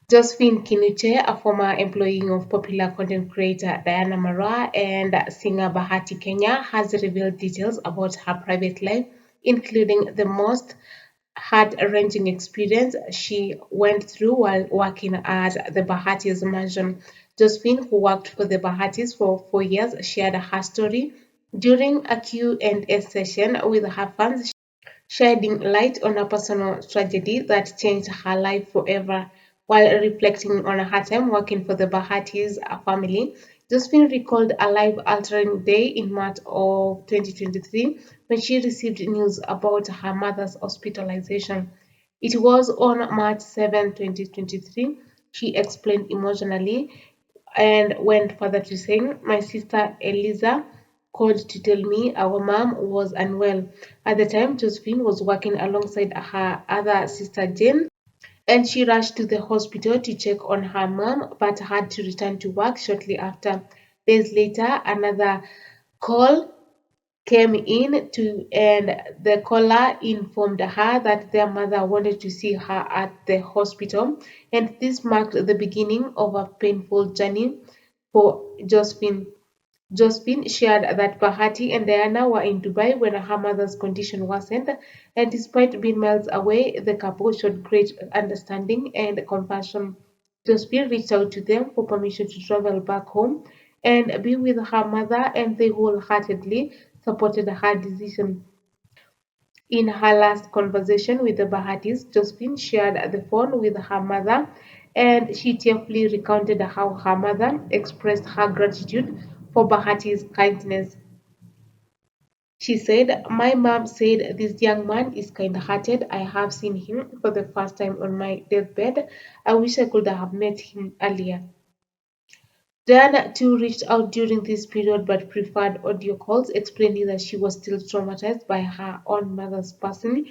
Josephine Kinuche, a former employee of popular content creator Diana Mara and singer Bahati Kenya, has revealed details about her private life, including the most heart-wrenching experience she went through while working at the Bahati's mansion. Josephine, who worked for the Bahati's for 4 years, shared her story during a Q&A session with her fans, shedding light on a personal tragedy that changed her life forever. While reflecting on her time working for the Bahati's family, Josephine recalled a life-altering day in March of 2023 when she received news about her mother's hospitalization. It was on March 7, 2023, she explained emotionally and went further to saying, "My sister Eliza called to tell me our mom was unwell. At the time, Josephine was working alongside her other sister Jane, and she rushed to the hospital to check on her mom but had to return to work shortly after. Days later, another call came in to and the caller informed her that their mother wanted to see her at the hospital, and this marked the beginning of a painful journey for Josephine. Josephine shared that Bahati and Diana were in Dubai when her mother's condition worsened, and despite being miles away, the couple showed great understanding and compassion. Josephine reached out to them for permission to travel back home and be with her mother, and they wholeheartedly supported her decision. In her last conversation with the Bahati's, Josephine shared the phone with her mother, and she tearfully recounted how her mother expressed her gratitude for Bahati's kindness. She said, "My mom said this young man is kind-hearted. I have seen him for the first time on my deathbed. I wish I could have met him earlier." Diana too reached out during this period but preferred audio calls, explaining that she was still traumatized by her own mother's passing.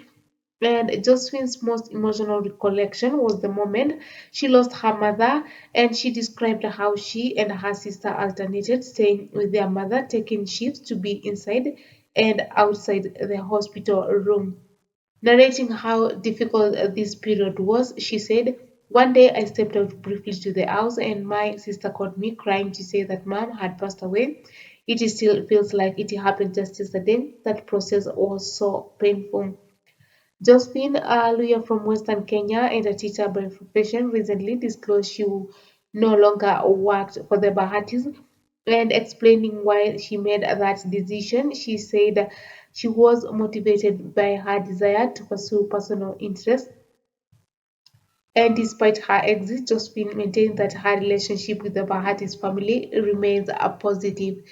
And Josephine's most emotional recollection was the moment she lost her mother, and she described how she and her sister alternated staying with their mother, taking shifts to be inside and outside the hospital room. Narrating how difficult this period was, she said, "One day I stepped out briefly to the house and my sister called me crying to say that mom had passed away. It still feels like it happened just yesterday. That process was so painful." Josephine, a lawyer from Western Kenya and a teacher by profession, recently disclosed she no longer worked for the Bahati's, and explaining why she made that decision. She said she was motivated by her desire to pursue personal interests, and despite her exit, Josephine maintained that her relationship with the Bahati's family remains a positive.